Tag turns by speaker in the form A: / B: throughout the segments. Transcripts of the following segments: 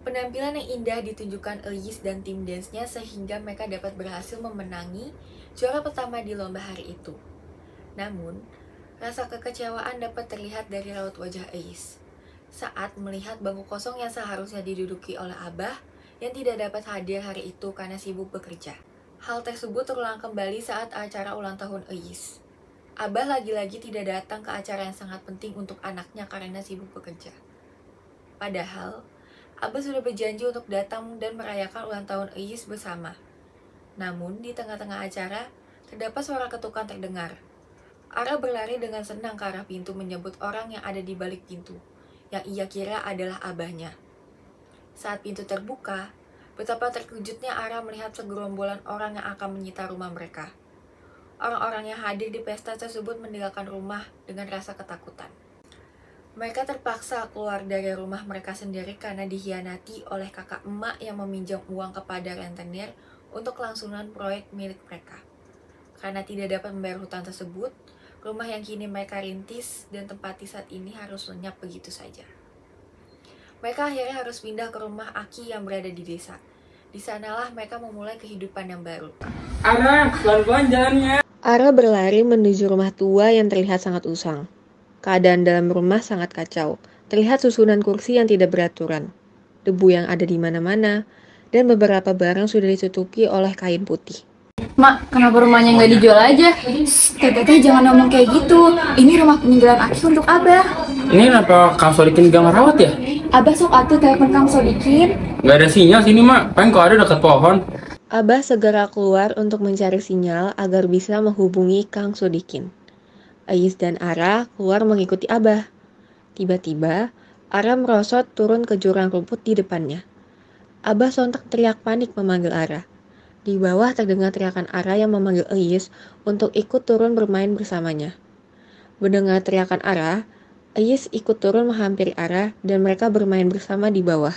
A: Penampilan yang indah ditunjukkan Elise dan tim dance-nya sehingga mereka dapat berhasil memenangi juara pertama di lomba hari itu. Namun, rasa kekecewaan dapat terlihat dari raut wajah Elise saat melihat bangku kosong yang seharusnya diduduki oleh Abah yang tidak dapat hadir hari itu karena sibuk bekerja. Hal tersebut terulang kembali saat acara ulang tahun Elise. Abah lagi-lagi tidak datang ke acara yang sangat penting untuk anaknya karena sibuk bekerja. Padahal, Abah sudah berjanji untuk datang dan merayakan ulang tahun Elise bersama. Namun, di tengah-tengah acara, terdapat suara ketukan terdengar. Ara berlari dengan senang ke arah pintu menyambut orang yang ada di balik pintu, yang ia kira adalah abahnya. Saat pintu terbuka, betapa terkejutnya Ara melihat segerombolan orang yang akan menyita rumah mereka. Orang-orang yang hadir di pesta tersebut meninggalkan rumah dengan rasa ketakutan. Mereka terpaksa keluar dari rumah mereka sendiri karena dikhianati oleh kakak emak yang meminjam uang kepada rentenir untuk kelangsungan proyek milik mereka. Karena tidak dapat membayar hutang tersebut, rumah yang kini mereka rintis dan tempati saat ini harus lenyap begitu saja. Mereka akhirnya harus pindah ke rumah Aki yang berada di desa. Di sanalah mereka memulai kehidupan yang baru.
B: Ara, pelan-pelan jalannya.
C: Ara berlari menuju rumah tua yang terlihat sangat usang. Keadaan dalam rumah sangat kacau. Terlihat susunan kursi yang tidak beraturan, debu yang ada di mana-mana, dan beberapa barang sudah ditutupi oleh kain putih.
D: Mak, kenapa rumahnya nggak dijual aja? Teteh jangan ngomong kayak gitu. Ini rumah peninggalan Aki untuk Abah.
B: Ini kenapa Kang Sodikin gak ngerawat ya?
D: Abah sok atuh telepon Kang Sodikin.
B: Gak ada sinyal sini mak, paling kalau ada dekat pohon.
C: Abah segera keluar untuk mencari sinyal agar bisa menghubungi Kang Sodikin. Ais dan Ara keluar mengikuti Abah. Tiba-tiba, Ara merosot turun ke jurang rumput di depannya. Abah sontak teriak panik memanggil Ara. Di bawah terdengar teriakan Ara yang memanggil Ais untuk ikut turun bermain bersamanya. Mendengar teriakan Ara, Ais ikut turun menghampiri Ara dan mereka bermain bersama di bawah.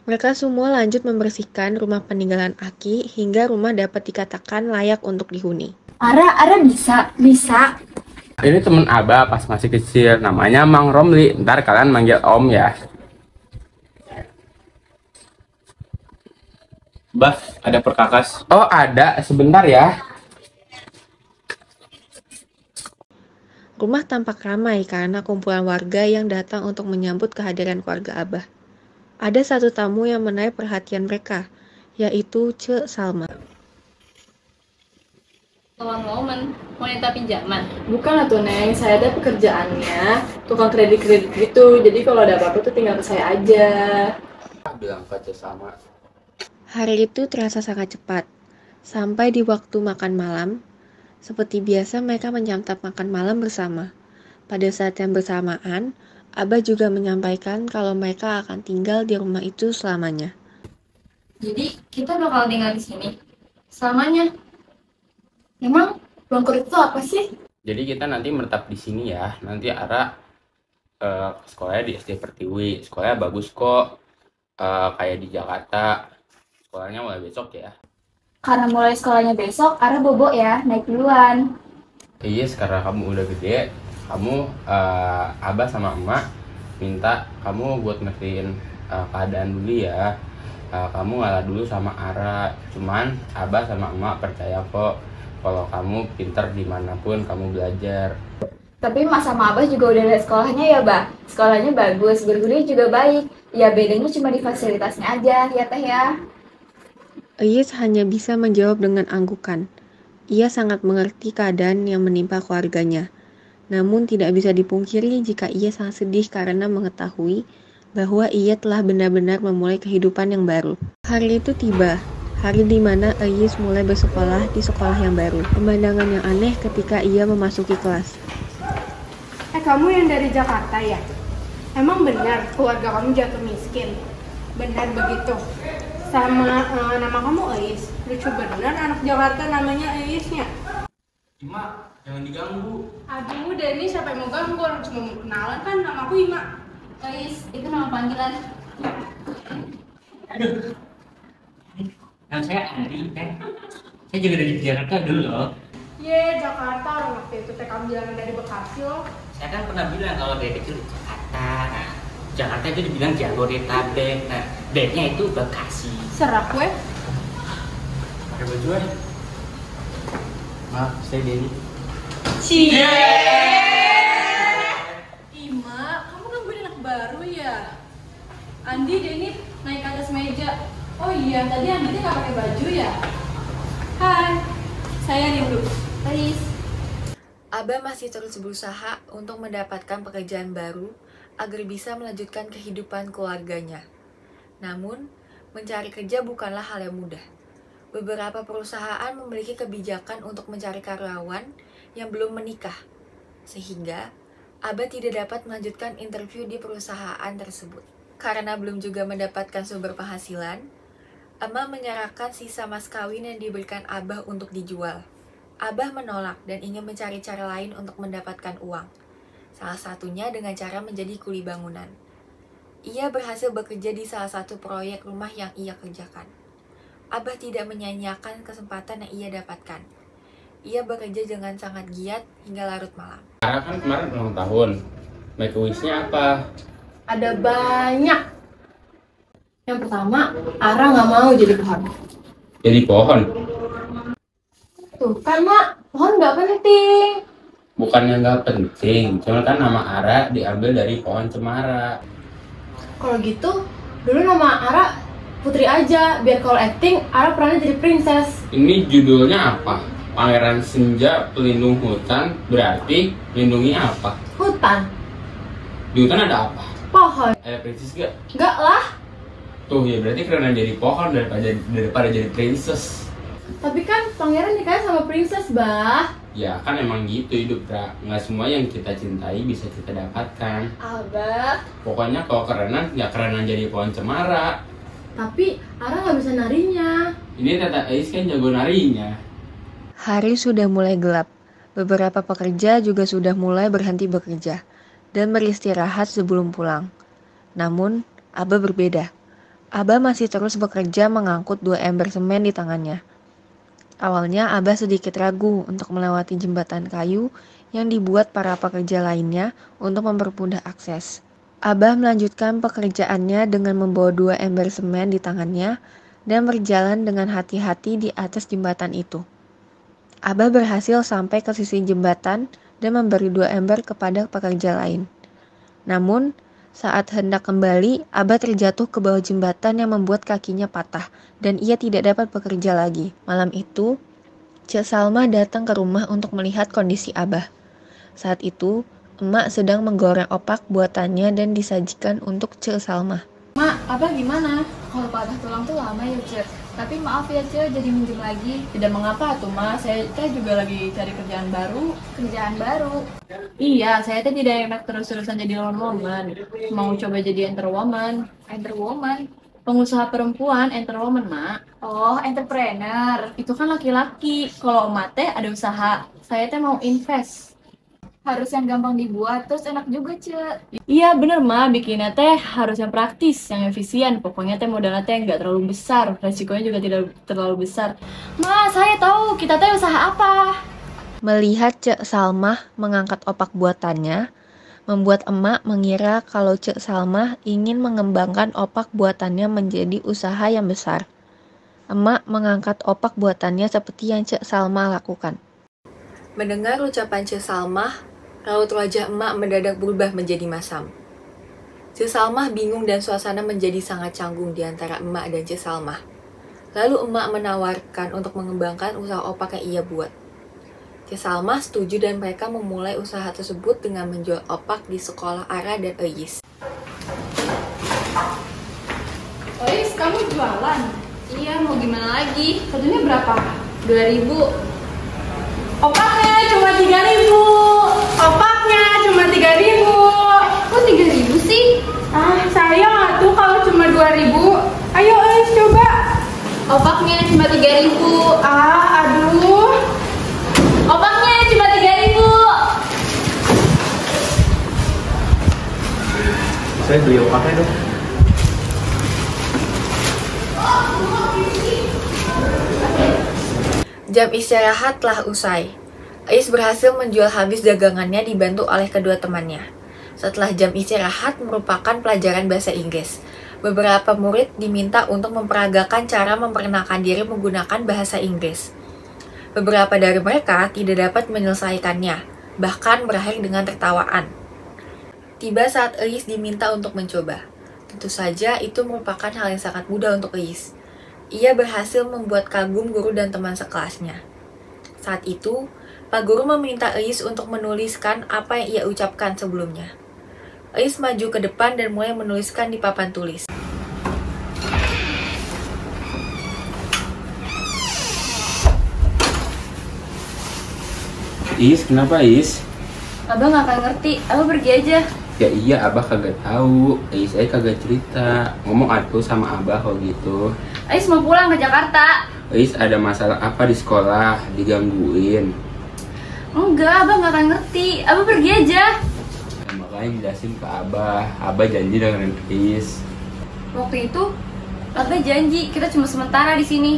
C: Mereka semua lanjut membersihkan rumah peninggalan Aki hingga rumah dapat dikatakan layak untuk dihuni.
D: Ara bisa.
B: Ini temen Abah pas masih kecil, namanya Mang Romli. Ntar kalian manggil Om ya.
E: Bah, ada perkakas.
B: Oh ada, sebentar ya.
C: Rumah tampak ramai karena kumpulan warga yang datang untuk menyambut kehadiran keluarga Abah. Ada satu tamu yang menarik perhatian mereka, yaitu Cek Salma.
F: Momen mau minta pinjaman.
G: Bukan tuh Neng, saya ada pekerjaannya tukang kredit gitu, jadi kalau ada apa-apa tuh tinggal ke saya aja.
B: Bilang ke sama.
C: Hari itu terasa sangat cepat. Sampai di waktu makan malam, seperti biasa mereka menyantap makan malam bersama. Pada saat yang bersamaan, Abah juga menyampaikan kalau mereka akan tinggal di rumah itu selamanya.
F: Jadi kita bakal tinggal di sini selamanya. Emang ruang kulit itu apa sih?
B: Jadi kita nanti menetap di sini ya. Nanti Ara sekolahnya di SD Pertiwi. Sekolahnya bagus kok. Kayak di Jakarta. Sekolahnya mulai besok ya.
D: Karena mulai sekolahnya besok, Ara bobo ya, naik duluan.
B: Iya, sekarang kamu udah gede. Kamu Abah sama Emak minta kamu buat ngertiin keadaan dulu ya. Kamu ngalah dulu sama Ara. Cuman Abah sama Emak percaya kok kalau kamu pinter dimanapun kamu belajar.
D: Tapi Mas sama Abah juga udah lihat sekolahnya ya, Bah. Sekolahnya bagus, bergurunya juga baik. Ya bedanya cuma di fasilitasnya aja, ya Teh ya.
C: Ais hanya bisa menjawab dengan anggukan. Ia sangat mengerti keadaan yang menimpa keluarganya. Namun tidak bisa dipungkiri jika ia sangat sedih karena mengetahui bahwa ia telah benar-benar memulai kehidupan yang baru. Hari itu tiba, hari di mana Ais mulai bersekolah di sekolah yang baru. Pemandangan yang aneh ketika ia memasuki kelas.
H: Kamu yang dari Jakarta ya? Emang benar keluarga kamu jatuh miskin? Benar begitu? Sama nama kamu Ais. Lucu benar anak Jakarta namanya Aisnya.
E: Ima, jangan diganggu.
H: Aduh, Denny siapa yang mau ganggu? Orang cuma mau kenalan kan, nama aku Ima.
F: Ais, itu nama panggilan.
I: Aduh, nama saya Ari, saya juga dari Jakarta dulu loh.
H: Ye, Jakarta, orang waktu itu teh kamu bilang dari Bekasi loh.
I: Saya kan pernah bilang kalau dari kecil di Jakarta. Nah, Jakarta itu dibilang Jabodetabek. Nah, B-nya itu Bekasi.
H: Serak gue.
E: Pakai baju ya. Maaf, saya Denny.
H: Cie. Ima, kamu kan gue anak baru ya. Andi, Denny naik ke atas meja. Oh iya, tadi Andi nggak pakai baju ya. Hai, saya Rindu.
F: Ais,
A: Abah masih terus berusaha untuk mendapatkan pekerjaan baru agar bisa melanjutkan kehidupan keluarganya. Namun, mencari kerja bukanlah hal yang mudah. Beberapa perusahaan memiliki kebijakan untuk mencari karyawan yang belum menikah, sehingga Abah tidak dapat melanjutkan interview di perusahaan tersebut. Karena belum juga mendapatkan sumber penghasilan, Emak menyerahkan sisa mas kawin yang diberikan Abah untuk dijual. Abah menolak dan ingin mencari cara lain untuk mendapatkan uang. Salah satunya dengan cara menjadi kuli bangunan. Ia berhasil bekerja di salah satu proyek rumah yang ia kerjakan. Abah tidak menyia-nyiakan kesempatan yang ia dapatkan. Ia bekerja dengan sangat giat hingga larut malam.
B: Ara kan kemarin ulang tahun. Make wish-nya apa?
G: Ada banyak. Yang pertama, Ara nggak mau jadi pohon.
B: Jadi pohon.
G: Tuh kan Mak, pohon nggak penting.
B: Bukannya nggak penting, cuma kan nama Ara diambil dari pohon cemara.
G: Kalau gitu, dulu nama Ara Putri aja, biar kalau acting Ara perannya jadi princess.
B: Ini judulnya apa? Pangeran Senja Pelindung Hutan, berarti lindungi apa?
G: Hutan,
B: Di hutan ada apa?
G: pohon.
B: Ada princess gak?
G: Enggak lah,
B: Tuh ya berarti karena jadi pohon daripada jadi princess.
G: tapi kan pangeran nikahnya sama princess, Bah.
B: Ya kan emang gitu hidup, Ra. Nggak semua yang kita cintai bisa kita dapatkan.
G: Abah,
B: Pokoknya kalau kerenan, ya kerenan jadi pohon cemara.
G: tapi Ara nggak bisa narinya.
B: Ini Tata Ais kan jago narinya.
C: Hari sudah mulai gelap. Beberapa pekerja juga sudah mulai berhenti bekerja dan beristirahat sebelum pulang. Namun, Abah berbeda. Abah masih terus bekerja mengangkut 2 ember semen di tangannya. Awalnya Abah sedikit ragu untuk melewati jembatan kayu yang dibuat para pekerja lainnya untuk mempermudah akses. Abah melanjutkan pekerjaannya dengan membawa 2 ember semen di tangannya dan berjalan dengan hati-hati di atas jembatan itu. Abah berhasil sampai ke sisi jembatan dan memberi 2 ember kepada pekerja lain. Namun, saat hendak kembali, Abah terjatuh ke bawah jembatan yang membuat kakinya patah dan ia tidak dapat bekerja lagi. Malam itu, Cek Salma datang ke rumah untuk melihat kondisi Abah. Saat itu, emak sedang menggoreng opak buatannya dan disajikan untuk Cek Salma.
D: Mak, Abah gimana? Kalau patah tulang tuh lama ya, Cek. Tapi maaf ya, Cek, jadi minjem lagi.
G: Tidak mengapa tuh, Ma. Saya juga lagi cari kerjaan baru.
D: Kerjaan baru.
G: Iya, saya tidak enak terus-terusan jadi lone woman. Mau coba jadi enterwoman.
D: Enterwoman.
G: Pengusaha perempuan, enterwoman, Mak.
D: Oh, entrepreneur.
G: Itu kan laki-laki. Kalau emak teh ada usaha. Saya teh mau invest.
D: Harus yang gampang dibuat, terus enak juga, Cek.
G: Iya bener Ma, bikinnya teh harus yang praktis, yang efisien. Pokoknya teh modalnya teh nggak terlalu besar, resikonya juga tidak terlalu besar. Ma, saya tahu kita teh usaha apa.
C: Melihat Cek Salmah mengangkat opak buatannya, membuat emak mengira kalau Cek Salmah ingin mengembangkan opak buatannya menjadi usaha yang besar. Emak mengangkat opak buatannya seperti yang Cek Salmah lakukan.
A: Mendengar ucapan Cek Salmah, raut wajah emak mendadak berubah menjadi masam. Cek Salmah bingung dan suasana menjadi sangat canggung di antara emak dan Cek Salmah. Lalu emak menawarkan untuk mengembangkan usaha opak yang ia buat. Tia Salma setuju dan mereka memulai usaha tersebut dengan menjual opak di sekolah Ara dan Eis.
H: Eis, kamu jualan?
F: Iya, mau gimana lagi?
H: Satunya berapa?
F: 2.000.
H: Opaknya cuma 3.000. Opaknya cuma 3.000.
F: Kok 3.000 sih?
H: Ah, sayang atuh kalau cuma 2.000. Ayo Eis coba.
F: Opaknya cuma 3.000.
H: Ah, aduh.
F: Opaknya cuma 3.000.
E: Saya beli opaknya dong.
A: Jam istirahat telah usai. Eis berhasil menjual habis dagangannya dibantu oleh kedua temannya. Setelah jam istirahat merupakan pelajaran bahasa Inggris. Beberapa murid diminta untuk memperagakan cara memperkenalkan diri menggunakan bahasa Inggris. Beberapa dari mereka tidak dapat menyelesaikannya, bahkan berakhir dengan tertawaan. Tiba saat Eis diminta untuk mencoba. Tentu saja itu merupakan hal yang sangat mudah untuk Eis. Ia berhasil membuat kagum guru dan teman sekelasnya. Saat itu, Pak Guru meminta Eis untuk menuliskan apa yang ia ucapkan sebelumnya. Eis maju ke depan dan mulai menuliskan di papan tulis.
B: Is, kenapa Is?
F: Abah nggak akan ngerti, abah pergi aja.
B: Ya iya, abah kagak tahu. Saya kagak cerita. Ngomong atuh sama abah kalau gitu.
F: Ais mau pulang ke Jakarta.
B: Ada masalah apa di sekolah? Digangguin?
F: Enggak, abah nggak akan ngerti. Abah pergi aja.
B: Ya, makanya jelasin ke abah. Abah janji dengan Is.
F: Waktu itu, abah janji kita cuma sementara di sini.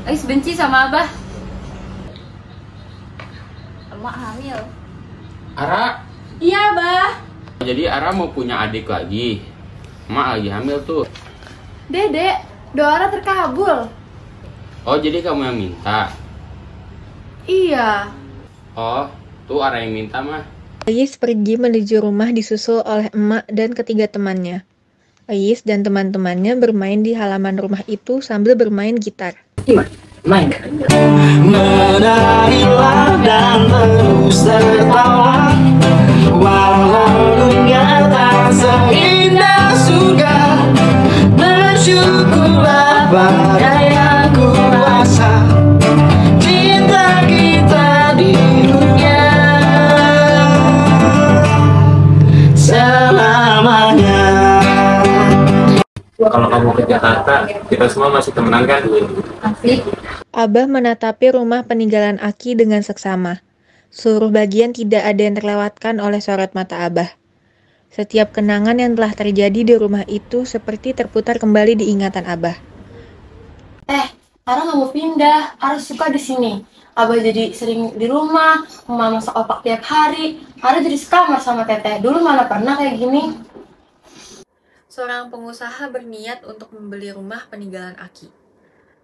F: Ais benci sama abah. Emak hamil.
B: Ara,
H: Iya, Bah.
B: jadi Ara mau punya adik lagi. Emak lagi hamil tuh.
H: Dedek, doa Ara terkabul.
B: Oh, jadi kamu yang minta?
H: Iya.
B: Oh, tuh Ara yang minta mah.
C: Eis pergi menuju rumah disusul oleh emak dan ketiga temannya. Eis dan teman-temannya bermain di halaman rumah itu sambil bermain gitar.
I: Main.
J: Menarilah dan terus tertawa, walau dunia tak seindah surga. Bersyukurlah pada yang kuasa, cinta kita di dunia selamanya.
B: Kalau kamu ke Jakarta, kita semua masih temenan kan?
F: Asik.
C: Abah menatapi rumah peninggalan Aki dengan seksama. Seluruh bagian tidak ada yang terlewatkan oleh sorot mata Abah. Setiap kenangan yang telah terjadi di rumah itu seperti terputar kembali di ingatan Abah.
G: Ara nggak mau pindah. Ara suka di sini. Abah jadi sering di rumah, mama masak opak tiap hari. Ara jadi sekamar sama teteh. Dulu mana pernah kayak gini.
A: Seorang pengusaha berniat untuk membeli rumah peninggalan Aki.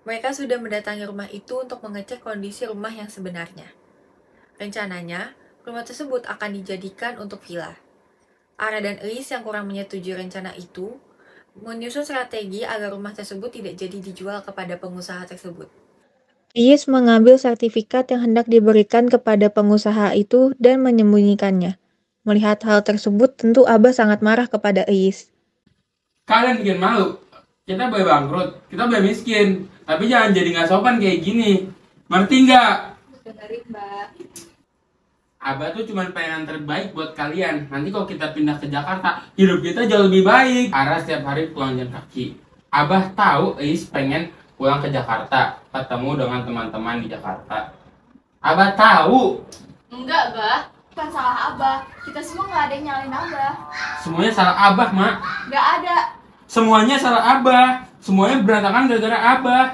A: Mereka sudah mendatangi rumah itu untuk mengecek kondisi rumah yang sebenarnya. Rencananya, rumah tersebut akan dijadikan untuk villa. Ara dan Eis yang kurang menyetujui rencana itu, menyusun strategi agar rumah tersebut tidak jadi dijual kepada pengusaha tersebut.
C: Eis mengambil sertifikat yang hendak diberikan kepada pengusaha itu dan menyembunyikannya. Melihat hal tersebut, tentu Abah sangat marah kepada Eis.
B: Kalian bikin malu. Kita boleh bangkrut, kita boleh miskin. Tapi jangan jadi nggak sopan kayak gini. Ngerti nggak?
F: Dengerin, Mbak.
B: Abah tuh cuma pengen yang terbaik buat kalian. Nanti kalau kita pindah ke Jakarta, hidup kita jauh lebih baik. Ara setiap hari pulang jalan kaki. Abah tahu Eis pengen pulang ke Jakarta, ketemu dengan teman-teman di Jakarta. Abah tahu.
F: Enggak, Bah. Bukan salah abah. Kita semua nggak ada yang nyalain abah.
B: Semuanya salah Abah, Mak.
F: Nggak ada.
B: Semuanya salah Abah. Semuanya berantakan gara-gara Abah.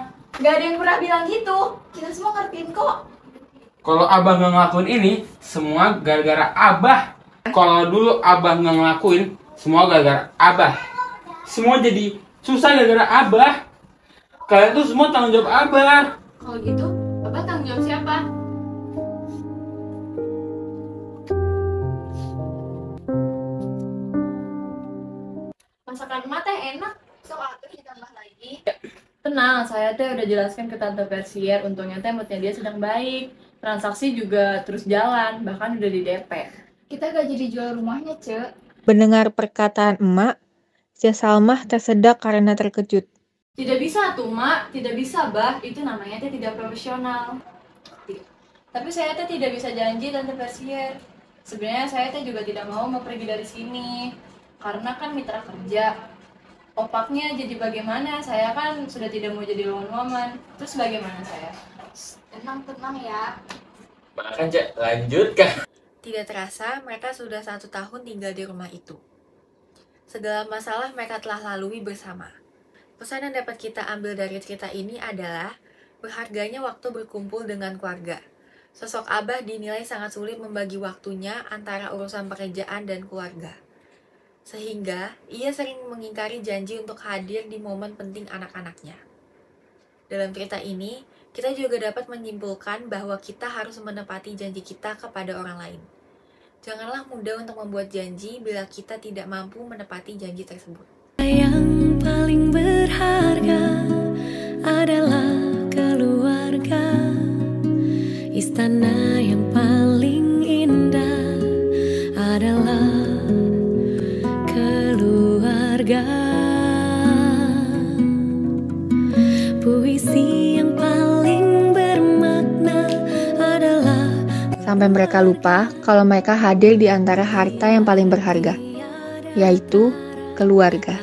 F: Nggak ada yang pernah bilang gitu. Kita semua ngertiin kok.
B: Kalau Abah nggak ngelakuin ini, semua gara-gara Abah. Kalau dulu Abah nggak ngelakuin, semua gara-gara Abah. Semua jadi susah gara-gara Abah. Kalian tuh semua tanggung jawab Abah.
F: Kalau gitu, abah tanggung jawab siapa? Masakan emak teh enak. Sok atuh ditambah lagi.
G: Tenang, saya teh udah jelaskan ke Tante Persier. Untungnya teh moodnya dia sedang baik.
K: transaksi juga terus jalan, bahkan udah di DP.
D: Kita gak jadi jual rumahnya, Ce.
C: Mendengar perkataan emak, Cia Salmah tersedak karena terkejut.
K: Tidak bisa tuh, Mak. Tidak bisa, Bah. Itu namanya tidak profesional. Tapi saya tidak bisa janji, Tante Persia. Sebenarnya saya juga tidak mau pergi dari sini. Karena kan mitra kerja. Opaknya jadi bagaimana? Saya kan sudah tidak mau jadi lone woman. Terus bagaimana saya?
D: Tenang ya.
B: Makan, Cek. Lanjutkan.
A: Tidak terasa, mereka sudah 1 tahun tinggal di rumah itu. Segala masalah mereka telah lalui bersama. Pesan yang dapat kita ambil dari cerita ini adalah berharganya waktu berkumpul dengan keluarga. Sosok Abah dinilai sangat sulit membagi waktunya antara urusan pekerjaan dan keluarga. Sehingga ia sering mengingkari janji untuk hadir di momen penting anak-anaknya. Dalam cerita ini, kita juga dapat menyimpulkan bahwa kita harus menepati janji kita kepada orang lain. Janganlah mudah untuk membuat janji bila kita tidak mampu menepati janji tersebut.
L: Yang paling berharga adalah keluarga. Istana yang paling indah adalah keluarga. Puisi yang paling bermakna adalah...
C: Sampai mereka lupa kalau mereka hadir di antara harta yang paling berharga, yaitu keluarga.